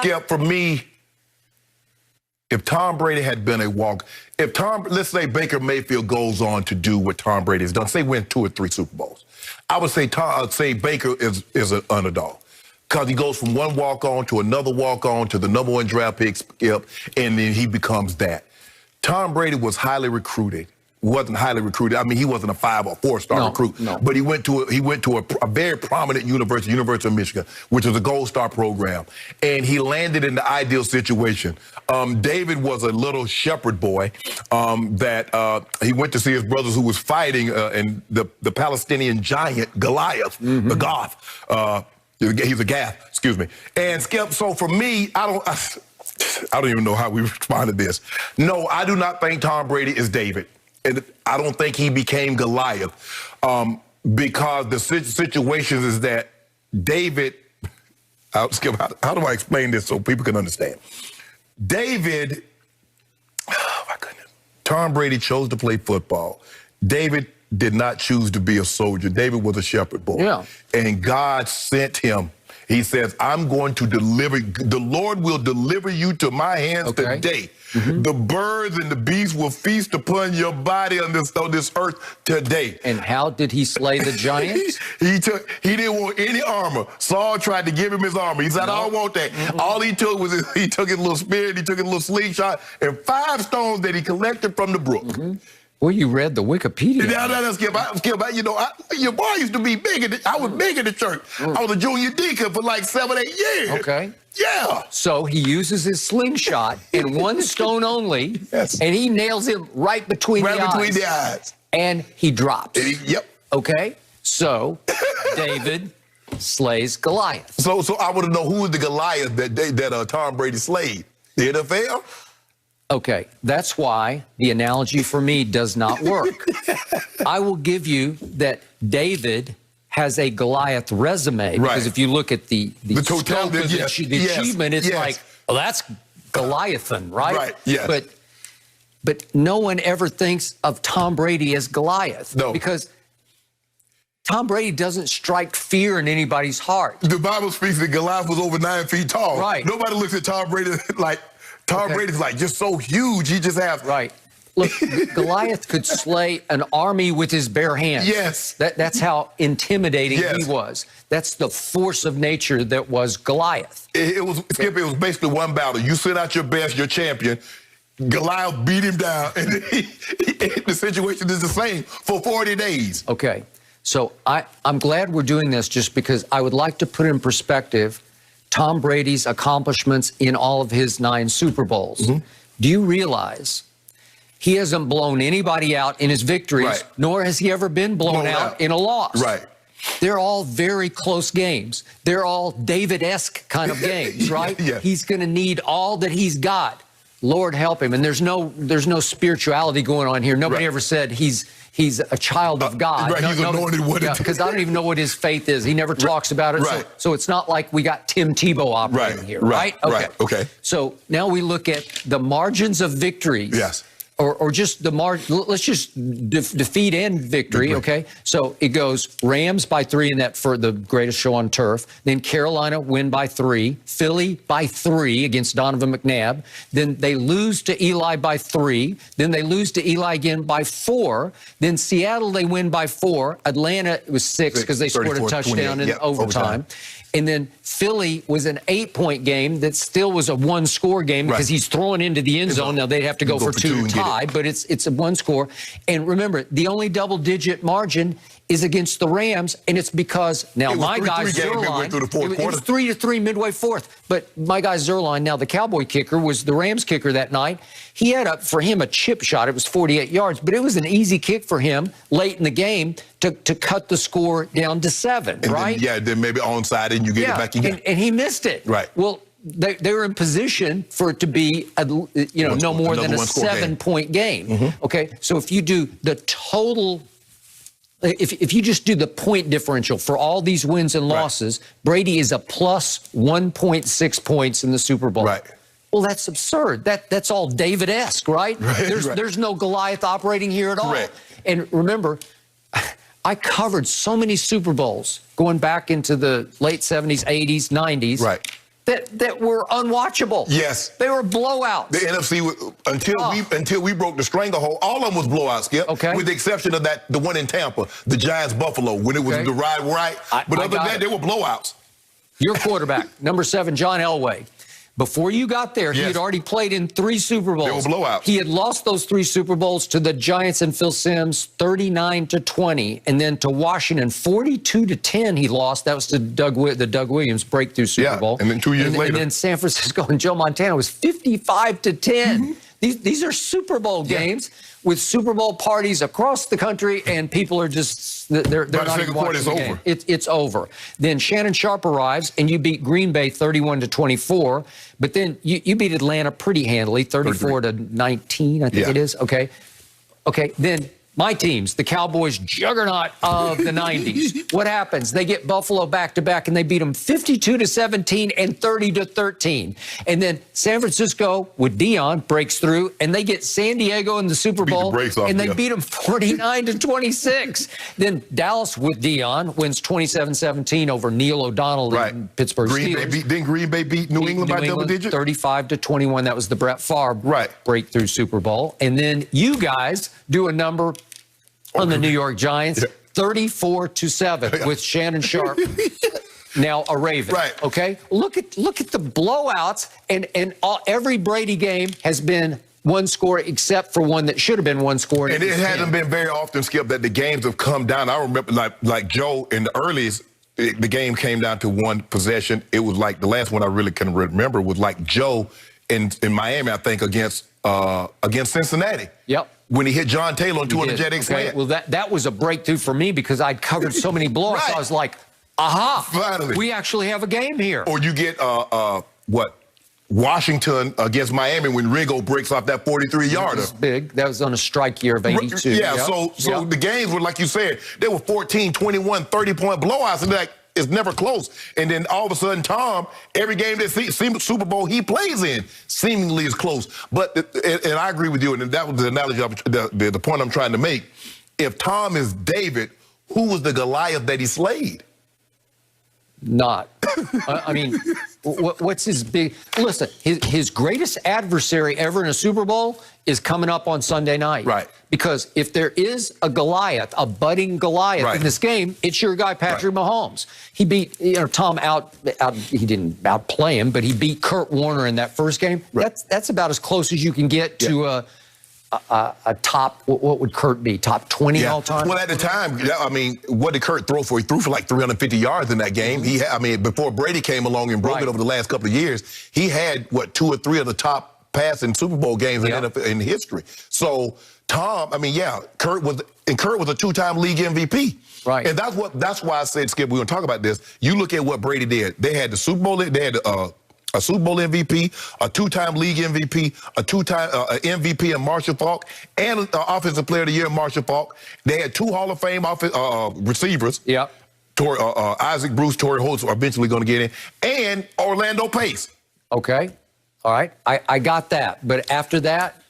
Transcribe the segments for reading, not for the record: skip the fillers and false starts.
Skip, for me, if Tom Brady had been a walk, let's say Baker Mayfield goes on to do what Tom Brady has done, say win 2 or 3 Super Bowls, I would say Baker is an underdog. Because he goes from one walk-on to another walk-on to the #1 draft pick, Skip, and then he becomes that. Tom Brady was highly recruited. Wasn't highly recruited. I mean, he wasn't a 5 or 4-star recruit. No. But he went to a very prominent university, University of Michigan, which is a Gold Star program. And he landed in the ideal situation. David was a little shepherd boy that he went to see his brothers who was fighting and the Palestinian giant Goliath, the Goth. He's a Gath, excuse me. And Skip, so for me, I don't even know how we respond to this. No, I do not think Tom Brady is David. And I don't think he became Goliath because the situation is that David, Skip, how do I explain this so people can understand? David, oh my goodness, Tom Brady chose to play football. David did not choose to be a soldier. David was a shepherd boy. Yeah. And God sent him. He says, I'm going to deliver, the Lord will deliver you to my hands today. The birds and the beasts will feast upon your body on this earth today. And how did he slay the giants? He didn't want any armor. Saul tried to give him his armor. He said, I don't want that. All he took was he took his little spear, he took his little slingshot, and 5 stones that he collected from the brook. Well, you read the Wikipedia. Skip, you know, your boy used to be big. I was big in the church. I was a junior deacon for like 7 or 8 years. Okay. Yeah. So he uses his slingshot in 1 stone only, and he nails him right between the eyes. And he drops. Yep. Okay. So David slays Goliath. So I want to know who was the Goliath that Tom Brady slayed? The NFL? Okay, that's why the analogy for me does not work. I will give you that David has a Goliath resume because if you look at the totality of the achievement, it's like, well, that's Goliathan, right? Right. Yes. But no one ever thinks of Tom Brady as Goliath. No. Because Tom Brady doesn't strike fear in anybody's heart. The Bible speaks that Goliath was over 9 feet tall. Right. Nobody looks at Tom Brady like. Tom Brady's like just so huge. He just has Look, Goliath could slay an army with his bare hands. Yes. That's how intimidating he was. That's the force of nature that was Goliath. It was basically one battle. You sent out your best, your champion. Goliath beat him down, and the situation is the same for 40 days. Okay. So I'm glad we're doing this just because I would like to put in perspective Tom Brady's accomplishments in all of his 9 Super Bowls. Do you realize he hasn't blown anybody out in his victories, nor has he ever been blown out in a loss? Right. They're all very close games. They're all David-esque kind of games, right? He's going to need all that he's got. Lord help him. And there's no spirituality going on here. Nobody ever said he's a child of God. He's anointed with it. Because I don't even know what his faith is. He never talks about it. So it's not like we got Tim Tebow operating here, right? Okay. So now we look at the margins of victories. Yes. Or just the margin. Let's just defeat and victory, okay? So it goes Rams by 3 in that for the greatest show on turf. Then Carolina win by 3. Philly by 3 against Donovan McNabb. Then they lose to Eli by 3. Then they lose to Eli again by 4. Then Seattle, they win by 4. Atlanta, it was 6 because they scored a touchdown in overtime. And then Philly was an 8-point game that still was a 1-score game because he's throwing into the end zone. Now they'd have to go for 2 tie, but it's a 1-score. And remember, the only double-digit margin is against the Rams, and it's because now my guy Zerline, it was 3-3 midway fourth. But my guy Zerline, now the Cowboy kicker, was the Rams kicker that night. He had for him a chip shot. It was 48 yards, but it was an easy kick for him late in the game to cut the score down to 7, right? Then maybe onside and you get it back again. And he missed it. Right. Well, they were in position for it to be, no more than a 7-point game. Okay, so if you do the total. If you just do the point differential for all these wins and losses, Brady is a plus 1.6 points in the Super Bowl. Right. Well, that's absurd. That's all David-esque, right? There's no Goliath operating here at all. Correct. And remember, I covered so many Super Bowls going back into the late 70s, 80s, 90s. Right. that were unwatchable. Yes. They were blowouts. The NFC, until we broke the stranglehold, all of them was blowouts, Skip. Okay. With the exception of the one in Tampa, the Giants-Buffalo, when it was the ride right. But other than that, they were blowouts. Your quarterback, number 7, John Elway. Before you got there, he had already played in 3 Super Bowls. They were blowouts. He had lost those 3 Super Bowls to the Giants and Phil Simms 39-20, and then to Washington 42-10 he lost. That was to the Doug Williams breakthrough Super Bowl. And then 2 years later. And then San Francisco and Joe Montana was 55-10. These are Super Bowl games with Super Bowl parties across the country, and people are just, they're not even watching the game. It's over. Then Shannon Sharp arrives, and you beat Green Bay 31-24, but then you beat Atlanta pretty handily, 34-19, I think it is. Okay, then my teams, the Cowboys juggernaut of the 90s. What happens? They get Buffalo back-to-back, and they beat them 52-17 and 30-13. And then San Francisco with Dion breaks through, and they get San Diego in the Super Bowl, and they beat them 49-26. Then Dallas with Dion wins 27-17 over Neil O'Donnell and Pittsburgh Steelers. Didn't Green Bay beat New England by double digits? 35-21. That was the Brett Favre breakthrough Super Bowl. And then you guys do a number on the New York Giants, 34-7 with Shannon Sharp, now a Raven. Okay, look at the blowouts, and every Brady game has been one score except for one that should have been one score. And it hasn't been very often, Skip, that the games have come down. I remember like Joe in the earliest. The game came down to one possession. It was like the last one I really can remember was like Joe in Miami, I think, against Cincinnati. Yep. When he hit John Taylor on 200 jet slant. Well, that was a breakthrough for me because I'd covered so many blowouts. I was like, aha, finally, we actually have a game here. Or you get Washington against Miami when Rigo breaks off that 43-yarder. That was big. That was on a strike year of 82. Yeah, so the games were, like you said, they were 14, 21, 30-point blowouts, and like it's never close. And then all of a sudden, Tom, every game that Super Bowl he plays in seemingly is close. But and I agree with you, and that was the analogy, the point I'm trying to make. If Tom is David, who was the Goliath that he slayed? Not. I mean, what's his big... Listen, his greatest adversary ever in a Super Bowl is coming up on Sunday night. Right. Because if there is a Goliath, a budding Goliath in this game, it's your guy, Patrick Mahomes. He beat, Tom he didn't outplay him, but he beat Kurt Warner in that first game. That's about as close as you can get to a top, what would Kurt be, top 20 all time? Well, at the time, I mean, what did Kurt throw for? He threw for like 350 yards in that game. Before Brady came along and broke it over the last couple of years, he had, 2 or 3 of the top passing Super Bowl games in history. So, Tom, Kurt was a 2-time league MVP. Right. And that's why I said, Skip, we're going to talk about this. You look at what Brady did. They had the Super Bowl, they had a Super Bowl MVP, a 2-time league MVP, a 2-time MVP in Marshall Faulk, and Offensive Player of the Year in Marshall Faulk. They had 2 Hall of Fame receivers. Yeah. Isaac Bruce, Torrey Holtz are eventually going to get in, and Orlando Pace. Okay. All right. I got that. But after that,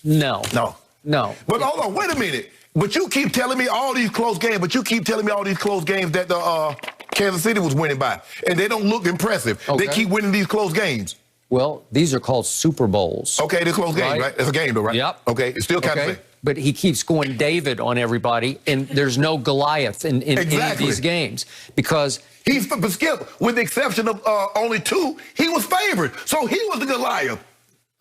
no. But hold on, wait a minute. But you keep telling me all these close games, that the Kansas City was winning by, and they don't look impressive. They keep winning these close games. Well, these are called Super Bowls. Okay, they're close games, right? It's a game, though, right? Yep. Okay, it's still kind of. But he keeps going David on everybody, and there's no Goliath in any of these games because but Skip, with the exception of only 2, he was favored, so he was the Goliath.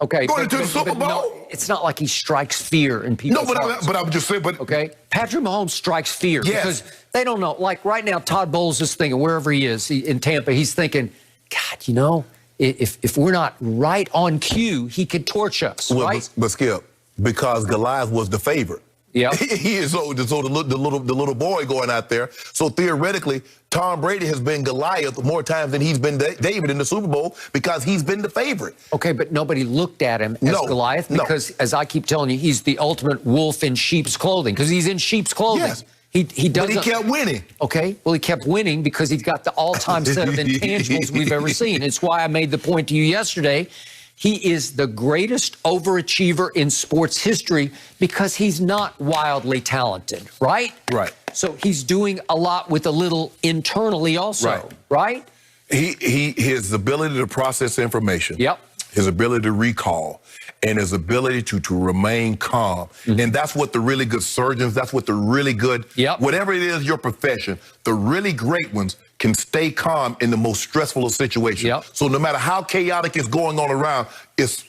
Okay, going to the Super Bowl. No, it's not like he strikes fear in people's hearts. But I'm just saying. Okay, Patrick Mahomes strikes fear because they don't know. Like right now, Todd Bowles is thinking wherever he is in Tampa, he's thinking, God, if we're not right on cue, he could torch us. Well, right? but Skip, because Goliath was the favorite. Yeah, he is so the little boy going out there. So theoretically, Tom Brady has been Goliath more times than he's been David in the Super Bowl because he's been the favorite. Okay, but nobody looked at him as Goliath because, as I keep telling you, he's the ultimate wolf in sheep's clothing because he's in sheep's clothing. Yes. He doesn't. But he kept winning. Okay, well, he kept winning because he's got the all-time set of intangibles we've ever seen. It's why I made the point to you yesterday. He is the greatest overachiever in sports history because he's not wildly talented, right? Right. So he's doing a lot with a little internally also, right? his ability to process information. Yep. His ability to recall, and his ability to remain calm. And that's what the really good surgeons, that's what the really good, whatever it is your profession, the really great ones can stay calm in the most stressful of situations. So no matter how chaotic is going on around, it's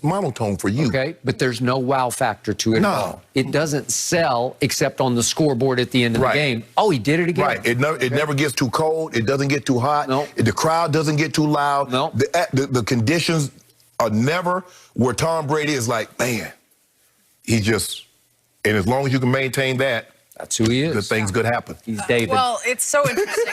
monotone for you. Okay, but there's no wow factor to it at all. It doesn't sell except on the scoreboard at the end of the game. Oh, he did it again. Right. It never gets too cold. It doesn't get too hot. The crowd doesn't get too loud. The conditions are never where Tom Brady is like, man, he just, and as long as you can maintain that, that's who he is. Good things could happen. He's David. Well, it's so interesting.